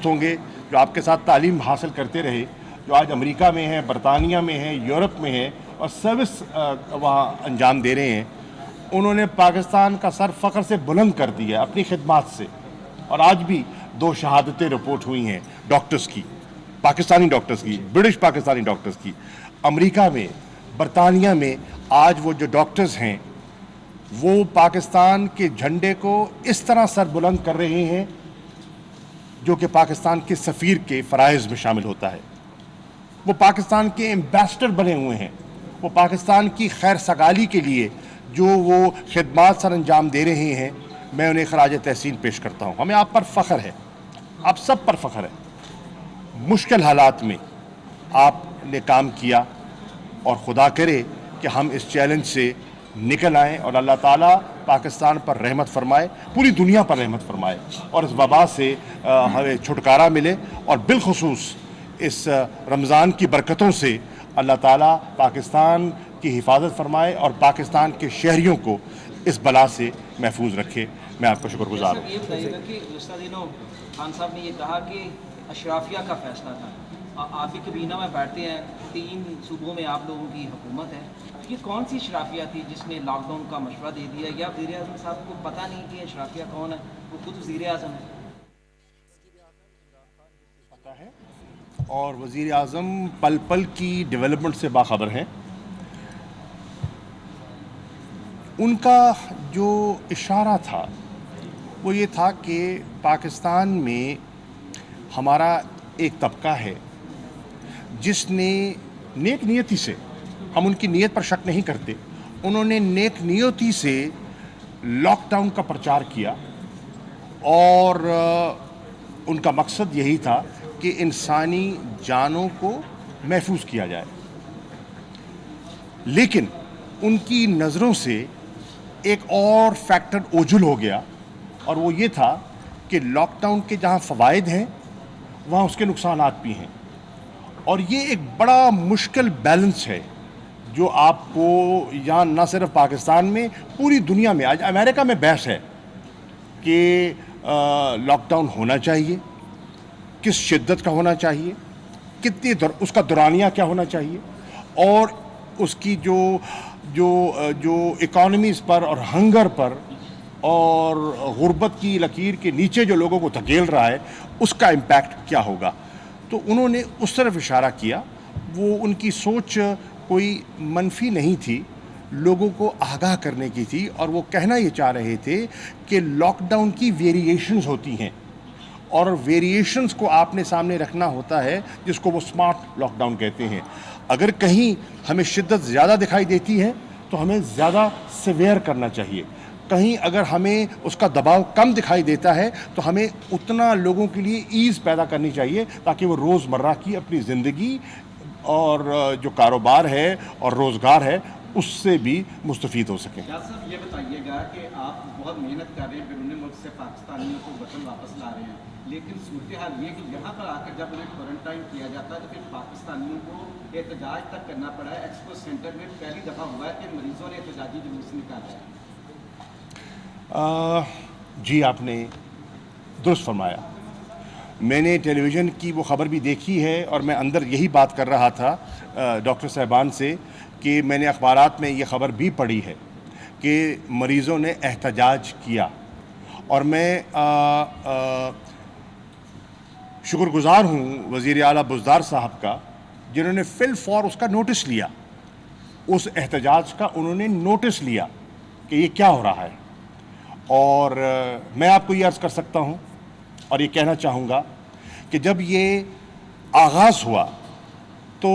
دوست ہوں گے جو آپ کے ساتھ تعلیم حاصل کرتے رہے, جو آج امریکہ میں ہیں, برطانیہ میں ہیں, یورپ میں ہیں اور سروس وہاں انجام دے رہے ہیں, انہوں نے پاکستان کا سر فخر سے بلند کر دیا اپنی خدمات سے. اور آج بھی 2 شہادتیں رپورٹ ہوئی ہیں ڈاکٹرز کی, پاکستانی ڈاکٹرز کی, برٹش پاکستانی ڈاکٹرز کی. امریکہ میں, برطانیہ میں آج وہ جو ڈاکٹرز ہیں وہ پاکستان کے جھنڈے کو اس طرح سر بلند کر رہے ہیں جو کہ پاکستان کے سفیر کے فرائض میں شامل ہوتا ہے. وہ پاکستان کے ایمبیسڈر بنے ہوئے ہیں. وہ پاکستان کی خیر سگالی کے لیے جو وہ خدمات سر انجام دے رہے ہیں, میں انہیں خراج تحسین پیش کرتا ہوں. ہمیں آپ پر فخر ہے, آپ سب پر فخر ہے. مشکل حالات میں آپ نے کام کیا اور خدا کرے کہ ہم اس چیلنج سے نکل آئیں اور اللہ تعالیٰ پاکستان پر رحمت فرمائے, پوری دنیا پر رحمت فرمائے اور اس وبا سے ہمیں چھٹکارا ملے. اور بالخصوص اس رمضان کی برکتوں سے اللہ تعالیٰ پاکستان کی حفاظت فرمائے اور پاکستان کے شہریوں کو اس بلا سے محفوظ رکھے. میں آپ کا شکر گزار ہوں. یہ بتائیے گا کہ گزشتہ دنوں خان صاحب نے یہ کہا کہ اشرافیہ کا فیصلہ تھا. آپ بھی کابینہ میں بیٹھتے ہیں, 3 صوبوں میں آپ لوگوں کی حکومت ہے. یہ کون سی اشرافیہ تھی جس نے لاک ڈاؤن کا مشورہ دے دیا, یا وزیر اعظم صاحب کو پتہ نہیں کہ اشرافیہ کون ہے, وہ خود وزیر اعظم ہے؟ پتہ ہے, اور وزیر اعظم پل پل کی ڈیولپمنٹ سے باخبر ہیں. ان کا جو اشارہ تھا وہ یہ تھا کہ پاکستان میں ہمارا ایک طبقہ ہے جس نے نیک نیتی سے, ہم ان کی نیت پر شک نہیں کرتے, انہوں نے نیک نیتی سے لاک ڈاؤن کا پرچار کیا اور ان کا مقصد یہی تھا کہ انسانی جانوں کو محفوظ کیا جائے. لیکن ان کی نظروں سے ایک اور فیکٹر اوجھل ہو گیا, اور وہ یہ تھا کہ لاک ڈاؤن کے جہاں فوائد ہیں وہاں اس کے نقصانات بھی ہیں. اور یہ ایک بڑا مشکل بیلنس ہے جو آپ کو یہاں نہ صرف پاکستان میں, پوری دنیا میں, آج امریکہ میں بحث ہے کہ لاک ڈاؤن ہونا چاہیے, کس شدت کا ہونا چاہیے, کتنی اس کا دورانیہ کیا ہونا چاہیے, اور اس کی جو اکانومیز پر اور ہنگر پر اور غربت کی لکیر کے نیچے جو لوگوں کو دھکیل رہا ہے اس کا امپیکٹ کیا ہوگا. تو انہوں نے اس طرف اشارہ کیا. وہ ان کی سوچ کوئی منفی نہیں تھی, لوگوں کو آگاہ کرنے کی تھی, اور وہ کہنا یہ چاہ رہے تھے کہ لاک ڈاؤن کی ویریشنز ہوتی ہیں اور ویریشنز کو آپ نے سامنے رکھنا ہوتا ہے, جس کو وہ سمارٹ لاک ڈاؤن کہتے ہیں. اگر کہیں ہمیں شدت زیادہ دکھائی دیتی ہے تو ہمیں زیادہ سیویئر کرنا چاہیے. کہیں اگر ہمیں اس کا دباؤ کم دکھائی دیتا ہے تو ہمیں اتنا لوگوں کے لیے ایز پیدا کرنی چاہیے تاکہ وہ روزمرہ کی اپنی زندگی اور جو کاروبار ہے اور روزگار ہے اس سے بھی مستفید ہو سکیں. صاحب یہ بتائیے گا کہ آپ بہت محنت کر رہے ہیں, بیرون ملک سے پاکستانیوں کو وطن واپس لا رہے ہیں, لیکن صورتحال یہ کہ یہاں پر آ کر جب انہیں کوارنٹائن کیا جاتا ہے تو پھر پاکستانیوں کو احتجاج تک کرنا پڑا ہے. ایکسپو سینٹر میں پہلی دفعہ ہوا ہے کہ مریضوں نے احتجاجی جلوس نکالا ہے. جی آپ نے درست فرمایا. میں نے ٹیلی ویژن کی وہ خبر بھی دیکھی ہے اور میں اندر یہی بات کر رہا تھا ڈاکٹر صاحبان سے کہ میں نے اخبارات میں یہ خبر بھی پڑھی ہے کہ مریضوں نے احتجاج کیا, اور میں شکر گزار ہوں وزیر اعلیٰ بزدار صاحب کا جنہوں نے فی الفور اس کا نوٹس لیا, اس احتجاج کا انہوں نے نوٹس لیا کہ یہ کیا ہو رہا ہے. اور میں آپ کو یہ عرض کر سکتا ہوں اور یہ کہنا چاہوں گا کہ جب یہ آغاز ہوا تو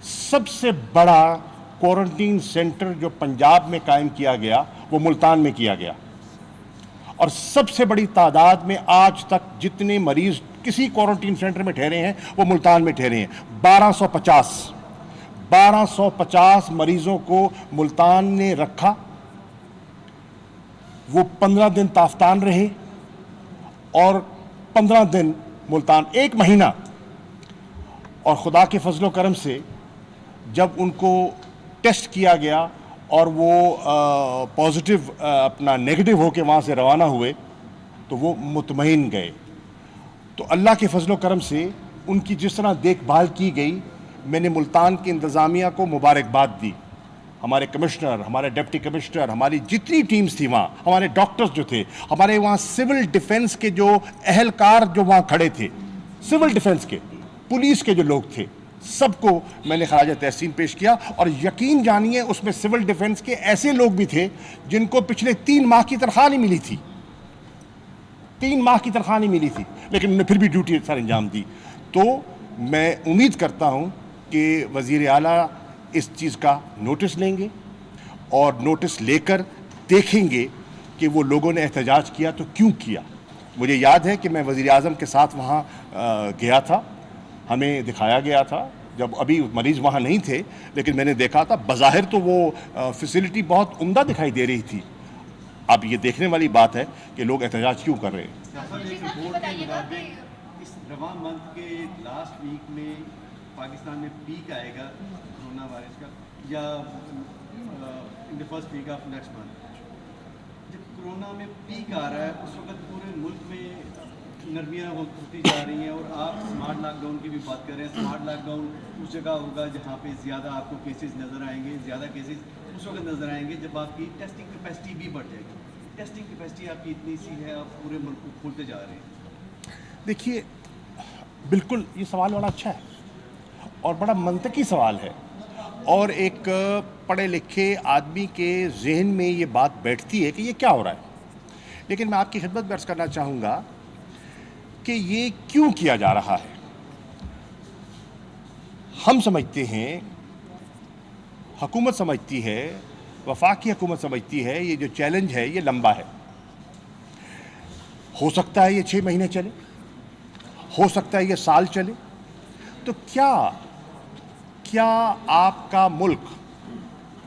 سب سے بڑا کوارنٹین سینٹر جو پنجاب میں قائم کیا گیا وہ ملتان میں کیا گیا, اور سب سے بڑی تعداد میں آج تک جتنے مریض کسی کوارنٹین سینٹر میں ٹھہرے ہیں وہ ملتان میں ٹھہرے ہیں. 1250 مریضوں کو ملتان نے رکھا. وہ 15 دن تافتان رہے اور 15 دن ملتان, 1 مہینہ. اور خدا کے فضل و کرم سے جب ان کو ٹیسٹ کیا گیا اور وہ اپنا نیگیٹو ہو کے وہاں سے روانہ ہوئے تو وہ مطمئن گئے. تو اللہ کے فضل و کرم سے ان کی جس طرح دیکھ بھال کی گئی، میں نے ملتان کی انتظامیہ کو مبارکباد دی. ہمارے کمشنر، ہمارے ڈپٹی کمشنر، ہماری جتنی ٹیمز تھی وہاں، ہمارے ڈاکٹرز جو تھے، ہمارے وہاں سول ڈیفنس کے جو اہلکار جو وہاں کھڑے تھے، سول ڈیفنس کے، پولیس کے جو لوگ تھے، سب کو میں نے خراج تحسین پیش کیا. اور یقین جانیے اس میں سول ڈیفنس کے ایسے لوگ بھی تھے جن کو پچھلے 3 ماہ کی تنخواہ نہیں ملی تھی، 3 ماہ کی تنخواہ نہیں ملی تھی، لیکن انہوں نے پھر بھی ڈیوٹی سر انجام دی. تو میں امید کرتا ہوں کہ وزیر اعلیٰ اس چیز کا نوٹس لیں گے اور نوٹس لے کر دیکھیں گے کہ وہ لوگوں نے احتجاج کیا تو کیوں کیا. مجھے یاد ہے کہ میں وزیر اعظم کے ساتھ وہاں گیا تھا، ہمیں دکھایا گیا تھا جب ابھی مریض وہاں نہیں تھے، لیکن میں نے دیکھا تھا بظاہر تو وہ فیسلٹی بہت عمدہ دکھائی دے رہی تھی. اب یہ دیکھنے والی بات ہے کہ لوگ احتجاج کیوں کر رہے ہیں. اس رواں منتھ کے لاسٹ ویک میں پاکستان میں پیک آئے گا کرونا وائرس کا، یا in the first week of next month. جب کرونا میں پیک آ رہا ہے اس وقت پورے ملک میں نرمیاں ہوتی جا رہی ہیں، اور آپ اسمارٹ لاک ڈاؤن کی بھی بات کر رہے ہیں. اسمارٹ لاک ڈاؤن اس جگہ ہوگا جہاں پہ زیادہ آپ کو کیسز نظر آئیں گے، زیادہ کیسز اس وقت نظر آئیں گے جب آپ کی ٹیسٹنگ کیپیسٹی بھی بڑھ جائے گی. ٹیسٹنگ کیپیسٹی آپ کی اتنی سی ہے، آپ پورے ملک کو کھولتے جا رہے ہیں. دیکھیے بالکل یہ سوال بڑا اچھا ہے اور بڑا منطقی سوال ہے، اور ایک پڑھے لکھے آدمی کے ذہن میں یہ بات بیٹھتی ہے کہ یہ کیا ہو رہا ہے. لیکن میں آپ کی خدمت میں عرض کرنا چاہوں گا کہ یہ کیوں کیا جا رہا ہے. ہم سمجھتے ہیں، حکومت سمجھتی ہے، وفاقی حکومت سمجھتی ہے یہ جو چیلنج ہے یہ لمبا ہے. ہو سکتا ہے یہ 6 مہینے چلے، ہو سکتا ہے یہ سال چلے. تو کیا آپ کا ملک،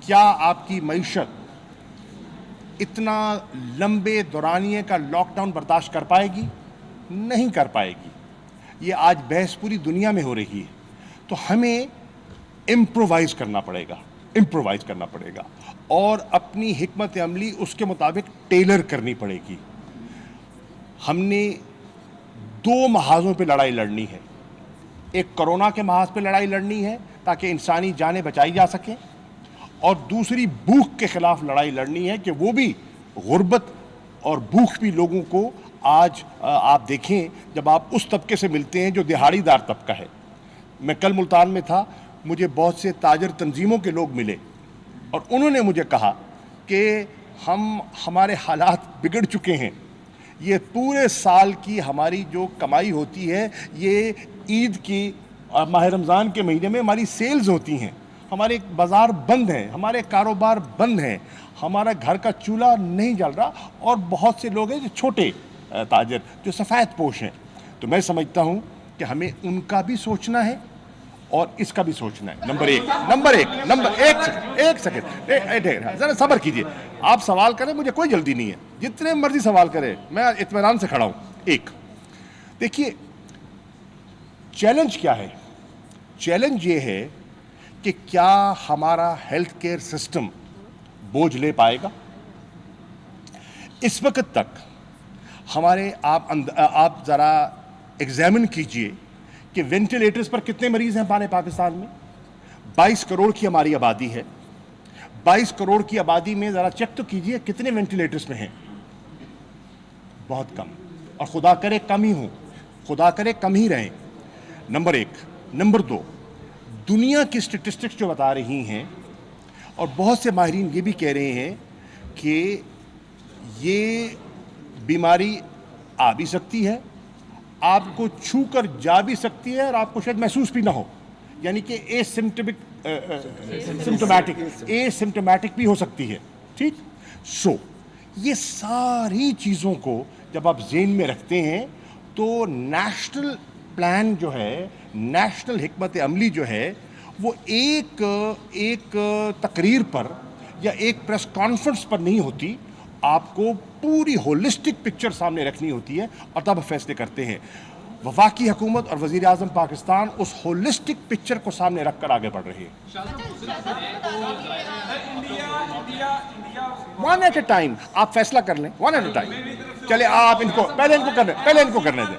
کیا آپ کی معیشت اتنا لمبے دورانیے کا لاک ڈاؤن برداشت کر پائے گی؟ نہیں کر پائے گی. یہ آج بحث پوری دنیا میں ہو رہی ہے. تو ہمیں امپرووائز کرنا پڑے گا اور اپنی حکمت عملی اس کے مطابق ٹیلر کرنی پڑے گی. ہم نے 2 محاذوں پہ لڑائی لڑنی ہے. ایک کرونا کے محاذ پہ لڑائی لڑنی ہے تاکہ انسانی جانیں بچائی جا سکیں، اور دوسری بھوک کے خلاف لڑائی لڑنی ہے کہ وہ بھی غربت اور بھوک بھی لوگوں کو آج آپ دیکھیں جب آپ اس طبقے سے ملتے ہیں جو دہاڑی دار طبقہ ہے. میں کل ملتان میں تھا، مجھے بہت سے تاجر تنظیموں کے لوگ ملے اور انہوں نے مجھے کہا کہ ہمارے حالات بگڑ چکے ہیں. یہ پورے سال کی ہماری جو کمائی ہوتی ہے یہ عید کی ماہ رمضان کے مہینے میں ہماری سیلز ہوتی ہیں. ہمارے بازار بند ہیں، ہمارے کاروبار بند ہیں، ہمارا گھر کا چولہا نہیں جل رہا، اور بہت سے لوگ ہیں جو چھوٹے تاجر جو سفید پوش ہیں. تو میں سمجھتا ہوں کہ ہمیں ان کا بھی سوچنا ہے اور اس کا بھی سوچنا ہے. ایک سیکنڈ ذرا صبر کیجئے. آپ سوال کریں، مجھے کوئی جلدی نہیں ہے، جتنے مرضی سوال کریں میں اطمینان سے کھڑا ہوں. دیکھیے چیلنج کیا ہے. چیلنج یہ ہے کہ کیا ہمارا ہیلتھ کیئر سسٹم بوجھ لے پائے گا. اس وقت تک ہمارے آپ ذرا ایگزامن کیجئے کہ وینٹیلیٹرز پر کتنے مریض ہیں پاکستان میں. 22 کروڑ کی ہماری آبادی ہے. 22 کروڑ کی آبادی میں ذرا چیک تو کیجئے کتنے وینٹیلیٹرز میں ہیں. بہت کم، اور خدا کرے کم ہی ہوں، خدا کرے کم ہی رہیں. نمبر 1. نمبر 2، دنیا کی اسٹیٹسٹکس جو بتا رہی ہیں اور بہت سے ماہرین یہ بھی کہہ رہے ہیں کہ یہ بیماری آ بھی سکتی ہے، آپ کو چھو کر جا بھی سکتی ہے، اور آپ کو شاید محسوس بھی نہ ہو، یعنی کہ سمٹومیٹک بھی ہو سکتی ہے. ٹھیک. یہ ساری چیزوں کو جب آپ ذہن میں رکھتے ہیں تو نیشنل پلان جو ہے، نیشنل حکمت عملی جو ہے، وہ ایک تقریر پر یا ایک پریس کانفرنس پر نہیں ہوتی. آپ کو پوری ہولسٹک پکچر سامنے رکھنی ہوتی ہے اور تب فیصلے کرتے ہیں. وفاقی حکومت اور وزیر اعظم پاکستان اس ہولسٹک پکچر کو سامنے رکھ کر آگے بڑھ رہی ہے. ون ایٹ اے ٹائم آپ فیصلہ کر لیں. One at a time. چلے آپ پہلے ان کو کرنے دیں.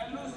LOC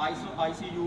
ICU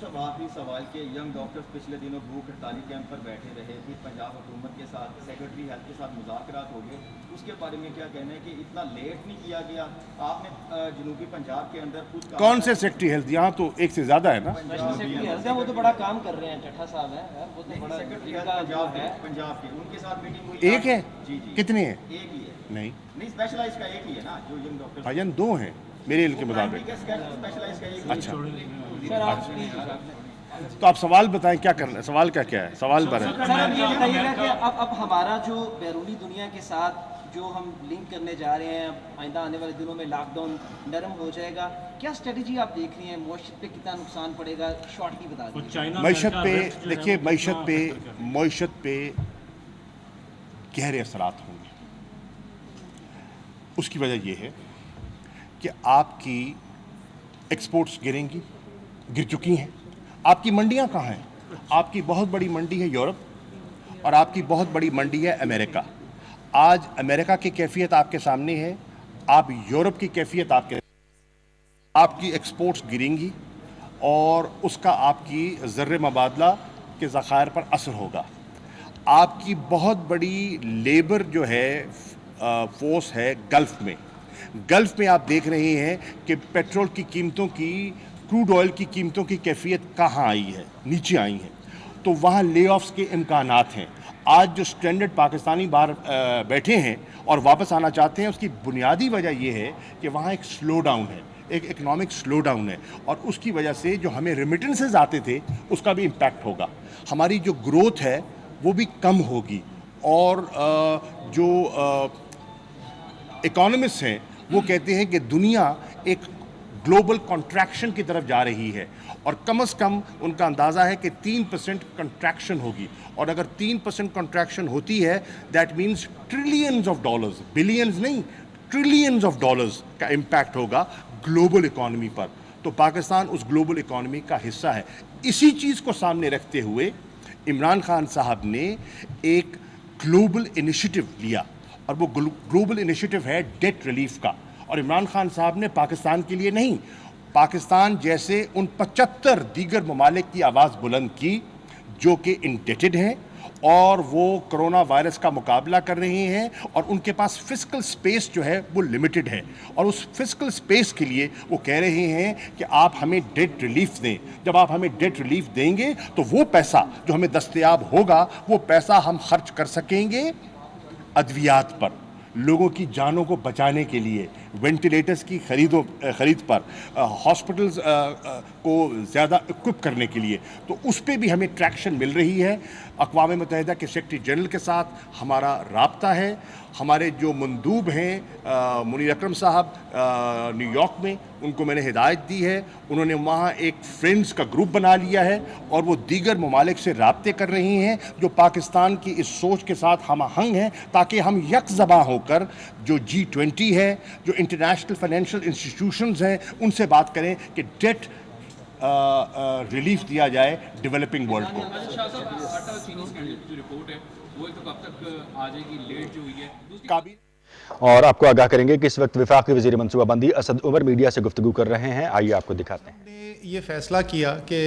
صاحب آخری سوال کہ ینگ ڈاکٹرز پچھلے دنوں بھوک ہڑتالی کیمپ پر بیٹھے رہے، پھر پنجاب حکومت کے ساتھ سیکرٹری ہیلتھ کے ساتھ مذاکرات ہو گئے، اس کے بارے میں کیا کہنا ہے کہ اتنا لیٹ نہیں کیا گیا؟ آپ نے جنوبی پنجاب کے اندر خود کون سے سیکٹری ہیلتھ؟ یہاں تو ایک سے زیادہ ہے نا. وہ تو بڑا کام کر رہے ہیں، چٹھا صاحب ہیں، وہ تو بڑا سیکرٹری ہیلتھ پنجاب کے، ان کے ساتھ میٹنگ ہوئی. ایک ہے؟ جی جی کتنے ہیں؟ ایک ہی ہے. نہیں اسپیشلائز کا ایک ہی ہے نا جو ینگ ڈاکٹر. بھائی جان 2 ہیں میرے علم کے مطابق. اسپیشلائز کا ایک. اچھا سر آپ تو آپ سوال بتائیں کیا کرنا ہے، سوال کیا ہے؟ سوال پر ہے. سر اب یہ بتائیے گا کہ اب ہمارا جو بیرونی دنیا کے ساتھ جو ہم لنک کرنے جا رہے ہیں، آئندہ آنے والے دنوں میں لاک ڈاؤن نرم ہو جائے گا، کیا اسٹریٹجی آپ دیکھ رہی ہیں؟ معیشت پہ کتنا نقصان پڑے گا؟ شارٹلی بتا دیجیے. معیشت پہ دیکھیے، معیشت پہ گہرے اثرات ہوں گے. اس کی وجہ یہ ہے کہ آپ کی ایکسپورٹس گریں گی، گر چکی ہیں. آپ کی منڈیاں کہاں ہیں؟ آپ کی بہت بڑی منڈی ہے یورپ اور آپ کی بہت بڑی منڈی ہے امریکہ. آج امریکہ کی کیفیت آپ کے سامنے ہے، آپ یورپ کی کیفیت آپ کی ایکسپورٹس گریں گی اور اس کا آپ کی زر مبادلہ کے ذخائر پر اثر ہوگا. آپ کی بہت بڑی لیبر جو ہے فورس ہے گلف میں آپ دیکھ رہے ہیں کہ پیٹرول کی قیمتوں کی، کروڈ آئل کی قیمتوں کی کیفیت کہاں آئی ہے؟ نیچے آئی ہیں. تو وہاں لے آفس کے امکانات ہیں. آج جو سٹینڈرڈ پاکستانی باہر بیٹھے ہیں اور واپس آنا چاہتے ہیں، اس کی بنیادی وجہ یہ ہے کہ وہاں ایک سلو ڈاؤن ہے، ایک اکنامک سلو ڈاؤن ہے، اور اس کی وجہ سے جو ہمیں ریمیٹنسز آتے تھے اس کا بھی امپیکٹ ہوگا. ہماری جو گروتھ ہے وہ بھی کم ہوگی. اور جو اکانومسٹ ہیں وہ کہتے ہیں کہ دنیا ایک گلوبل کنٹریکشن کی طرف جا رہی ہے، اور کم از کم ان کا اندازہ ہے کہ 3% کنٹریکشن ہوگی. اور اگر 3% کنٹریکشن ہوتی ہے، that means trillions of dollars, billions نہیں، ٹریلینز آف ڈالرز کا امپیکٹ ہوگا گلوبل اکانومی پر. تو پاکستان اس گلوبل اکانومی کا حصہ ہے. اسی چیز کو سامنے رکھتے ہوئے عمران خان صاحب نے ایک گلوبل انیشیٹو لیا، اور وہ گلوبل انیشیٹو ہے ڈیٹ ریلیف کا. اور عمران خان صاحب نے پاکستان کے لیے نہیں، پاکستان جیسے ان 75 دیگر ممالک کی آواز بلند کی جو کہ انڈیٹڈ ہیں اور وہ کرونا وائرس کا مقابلہ کر رہے ہیں، اور ان کے پاس فسکل سپیس جو ہے وہ لمیٹڈ ہے. اور اس فسکل سپیس کے لیے وہ کہہ رہے ہیں کہ آپ ہمیں ڈیٹ ریلیف دیں. جب آپ ہمیں ڈیٹ ریلیف دیں گے تو وہ پیسہ جو ہمیں دستیاب ہوگا، وہ پیسہ ہم خرچ کر سکیں گے ادویات پر، لوگوں کی جانوں کو بچانے کے لیے، وینٹیلیٹرز کی خرید پر، ہاسپٹلز کو زیادہ اکوپ کرنے کے لیے. تو اس پہ بھی ہمیں ٹریکشن مل رہی ہے. اقوام متحدہ کے سیکرٹری جنرل کے ساتھ ہمارا رابطہ ہے. ہمارے جو مندوب ہیں منیر اکرم صاحب نیو یارک میں، ان کو میں نے ہدایت دی ہے، انہوں نے وہاں ایک فرینڈز کا گروپ بنا لیا ہے، اور وہ دیگر ممالک سے رابطے کر رہے ہیں جو پاکستان کی اس سوچ کے ساتھ ہم آہنگ ہیں، تاکہ ہم یک زباں ہو کر جو G20 ہے، جو انٹرنیشنل فائنینشیل انسٹیٹیوشنز ہیں، ان سے بات کریں کہ ڈیٹ ریلیف دیا جائے ڈیولپنگ ورلڈ کو. اور آپ کو آگاہ کریں گے کہ اس وقت وفاقی وزیر منصوبہ بندی اسد عمر میڈیا سے گفتگو کر رہے ہیں. آئیے آپ کو دکھاتے ہیں. ہم نے یہ فیصلہ کیا کہ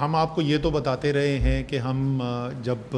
ہم آپ کو یہ تو بتاتے رہے ہیں کہ ہم جب